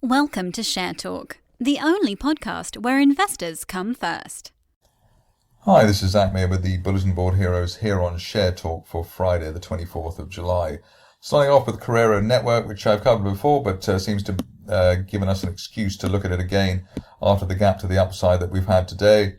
Welcome to Share Talk, the only podcast where investors come first. Hi, this is Zak Mir with the Bulletin Board Heroes here on Share Talk for Friday, the 24th of July. Starting off with Carrera Network, which I've covered before, but seems to given us an excuse to look at it again after the gap to the upside that we've had today.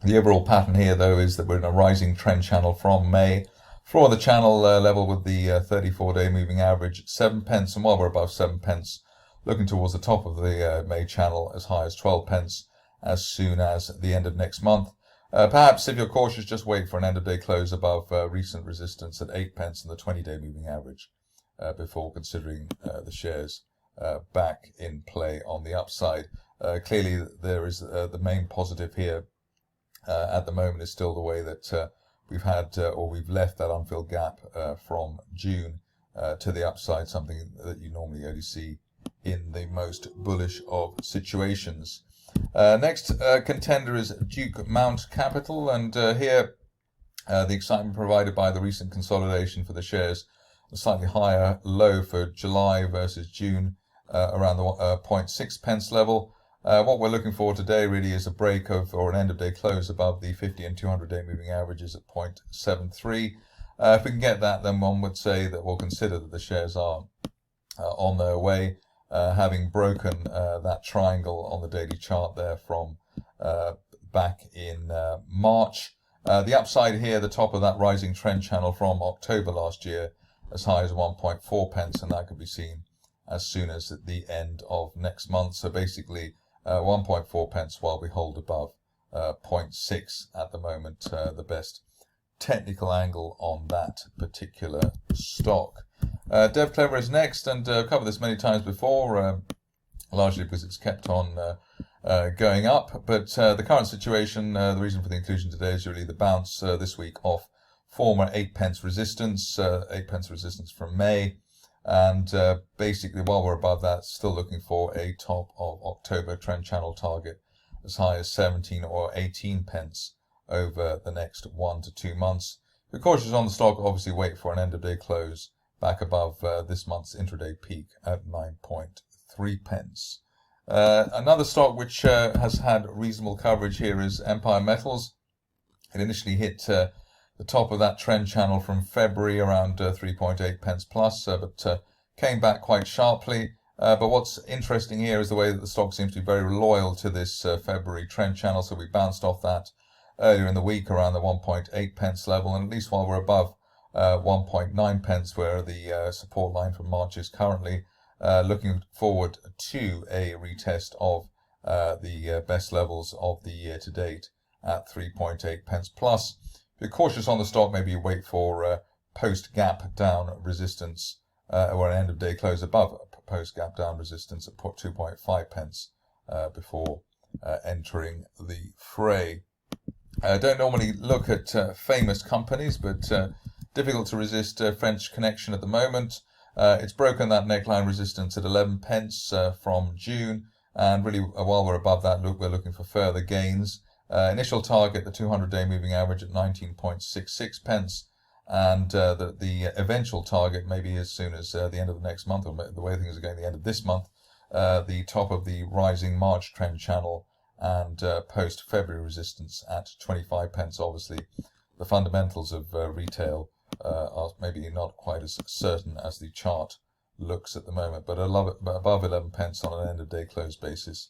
The overall pattern here, though, is that we're in a rising trend channel from May. Floor of the channel level with the 34-day moving average, 7 pence, and while we're above 7 pence, looking towards the top of the May channel as high as 12 pence as soon as the end of next month. Perhaps if you're cautious, just wait for an end-of-day close above recent resistance at 8 pence and the 20-day moving average before considering the shares back in play on the upside. Clearly, there is the main positive here at the moment is still the way that we've had or we've left that unfilled gap from June to the upside, something that you normally only see in the most bullish of situations. Next contender is Duke Mount Capital, and here the excitement provided by the recent consolidation for the shares, a slightly higher low for July versus June around the 0.6 pence level. What we're looking for today really is a break of or an end of day close above the 50 and 200-day moving averages at 0.73. If we can get that, then one would say that we'll consider that the shares are on their way, having broken that triangle on the daily chart there from back in March. The upside here, the top of that rising trend channel from October last year, as high as 1.4 pence, and that could be seen as soon as at the end of next month. So basically 1.4 pence while we hold above 0.6 at the moment, the best technical angle on that particular stock. Dev Clever is next, and I've covered this many times before, largely because it's kept on going up. But the current situation, the reason for the inclusion today is really the bounce this week off former 8 pence resistance, 8 pence resistance from May. And basically, while we're above that, still looking for a top of October trend channel target as high as 17 or 18 pence over the next 1 to 2 months. If you're cautious on the stock, obviously wait for an end of day close back above this month's intraday peak at 9.3 pence. Another stock which has had reasonable coverage here is Empire Metals. It initially hit the top of that trend channel from February around 3.8 pence plus, but came back quite sharply. But what's interesting here is the way that the stock seems to be very loyal to this February trend channel. So we bounced off that earlier in the week around the 1.8 pence level, and at least while we're above 1.9 pence, where the support line from March is currently, looking forward to a retest of the best levels of the year to date at 3.8 pence plus. If you're cautious on the stock, maybe you wait for post-gap down resistance or an end-of-day close above post-gap down resistance at 2.5 pence before entering the fray. Don't normally look at famous companies, but difficult to resist French Connection at the moment. It's broken that neckline resistance at 11 pence from June, and really while we're above that, we're looking for further gains. Initial target, the 200-day moving average at 19.66 pence, and the eventual target, maybe as soon as the end of the next month, or the way things are going, the end of this month, the top of the rising March trend channel and post-February resistance at 25 pence. Obviously, the fundamentals of retail are maybe not quite as certain as the chart looks at the moment, but above 11 pence on an end-of-day close basis,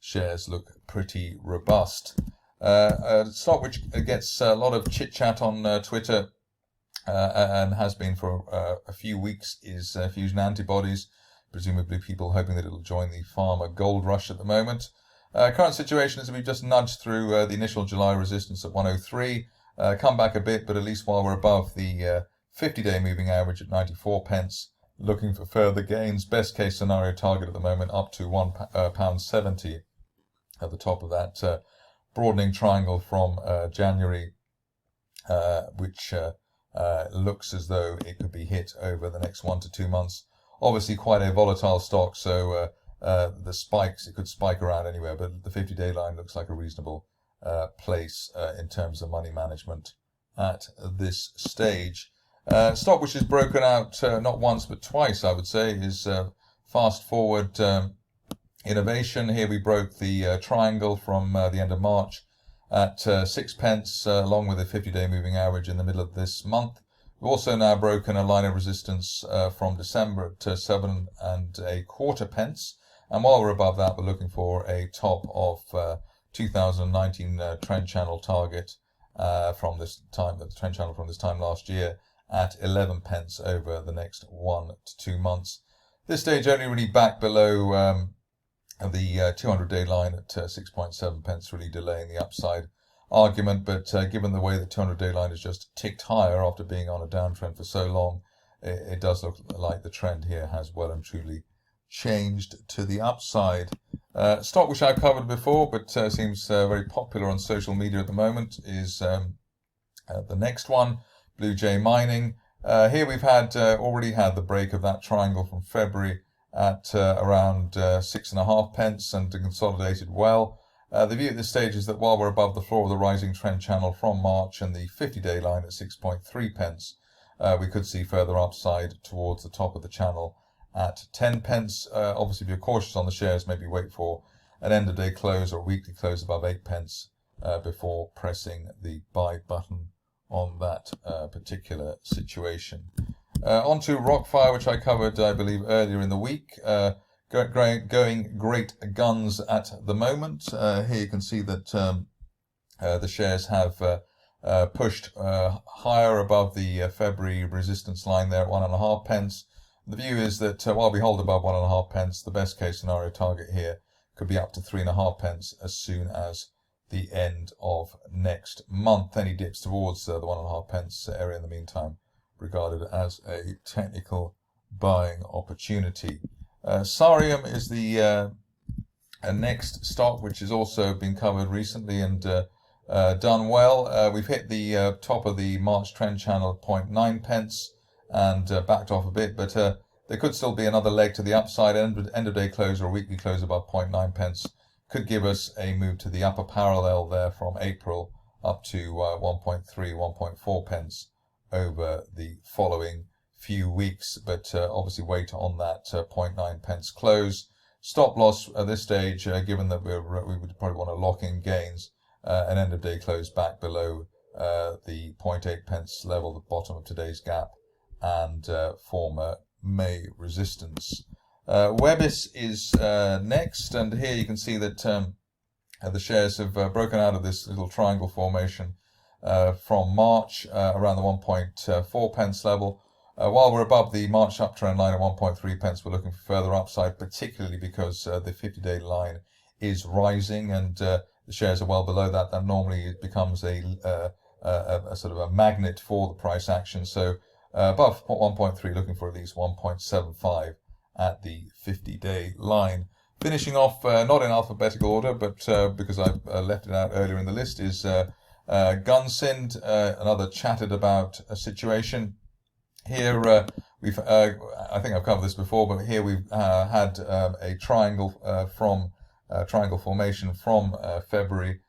shares look pretty robust. A stock which gets a lot of chit-chat on Twitter and has been for a few weeks is Fusion Antibodies, presumably people hoping that it'll join the pharma gold rush at the moment. Current situation is that we've just nudged through the initial July resistance at 103, come back a bit, but at least while we're above the 50-day moving average at 94 pence, looking for further gains. Best case scenario target at the moment up to £1.70 at the top of that broadening triangle from January, which looks as though it could be hit over the next 1 to 2 months. Obviously quite a volatile stock, so the spikes, it could spike around anywhere, but the 50-day line looks like a reasonable place in terms of money management at this stage. Stock which is broken out not once but twice, I would say, is Fast Forward Innovation, here we broke the triangle from the end of March at 6 pence, along with a 50-day moving average in the middle of this month. We've also now broken a line of resistance from December at 7.25 pence. And while we're above that, we're looking for a top of 2019 trend channel target from this time, the trend channel from this time last year, at 11 pence over the next 1 to 2 months. This stage only really back below the 200-day line at 6.7 pence, really delaying the upside argument. But given the way the 200-day line has just ticked higher after being on a downtrend for so long, it does look like the trend here has well and truly changed to the upside. Stock which I've covered before, but seems very popular on social media at the moment, is the next one, Blue Jay Mining. Here we've already had the break of that triangle from February at around 6.5 pence and consolidated well. The view at this stage is that while we're above the floor of the rising trend channel from March and the 50-day line at 6.3 pence, we could see further upside towards the top of the channel at 10 pence. Obviously, if you're cautious on the shares, maybe wait for an end-of-day close or a weekly close above 8 pence before pressing the buy button on that particular situation. On to Rockfire, which I covered, I believe, earlier in the week. Going great guns at the moment. Here you can see that the shares have pushed higher above the February resistance line there at 1.5 pence. The view is that while we hold above 1.5 pence, the best case scenario target here could be up to 3.5 pence as soon as the end of next month. Any dips towards the 1.5 pence area in the meantime regarded as a technical buying opportunity. Sarium is the next stock, which has also been covered recently and done well. We've hit the top of the March trend channel at 0.9 pence and backed off a bit, but there could still be another leg to the upside. End of day close or weekly close above 0.9 pence could give us a move to the upper parallel there from April up to 1.3, 1.4 pence over the following few weeks, but obviously wait on that 0.9 pence close. Stop loss at this stage, given that we would probably want to lock in gains, an end of day close back below the 0.8 pence level, the bottom of today's gap, and former May resistance. Webis is next, and here you can see that the shares have broken out of this little triangle formation from March around the 1.4 pence level. While we're above the March uptrend line at 1.3 pence, we're looking for further upside, particularly because the 50-day line is rising and the shares are well below that. That normally becomes a sort of a magnet for the price action. So above 1.3, looking for at least 1.75 at the 50-day line. Finishing off, not in alphabetical order, but because I've left it out earlier in the list, is Gunsynd, another chatted about a situation. Here we've, I think I've covered this before, but here we've had a triangle triangle formation from February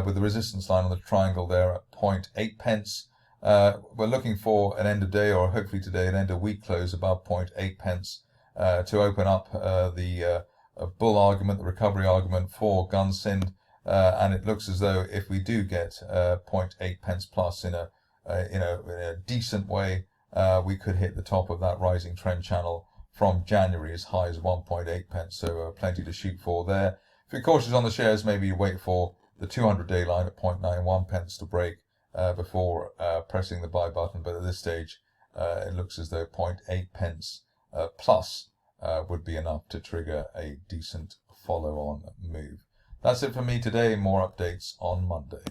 with the resistance line on the triangle there at 0.8 pence. We're looking for an end of day, or hopefully today, an end of week close above 0.8 pence to open up the bull argument, the recovery argument for Gunsynd. And it looks as though if we do get 0.8 pence plus in a decent way, we could hit the top of that rising trend channel from January as high as 1.8 pence. So plenty to shoot for there. If you're cautious on the shares, maybe you wait for the 200-day line at 0.91 pence to break before pressing the buy button. But at this stage, it looks as though 0.8 pence plus would be enough to trigger a decent follow-on move. That's it for me today. More updates on Monday.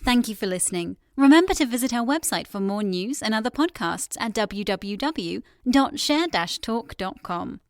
Thank you for listening. Remember to visit our website for more news and other podcasts at www.share-talk.com.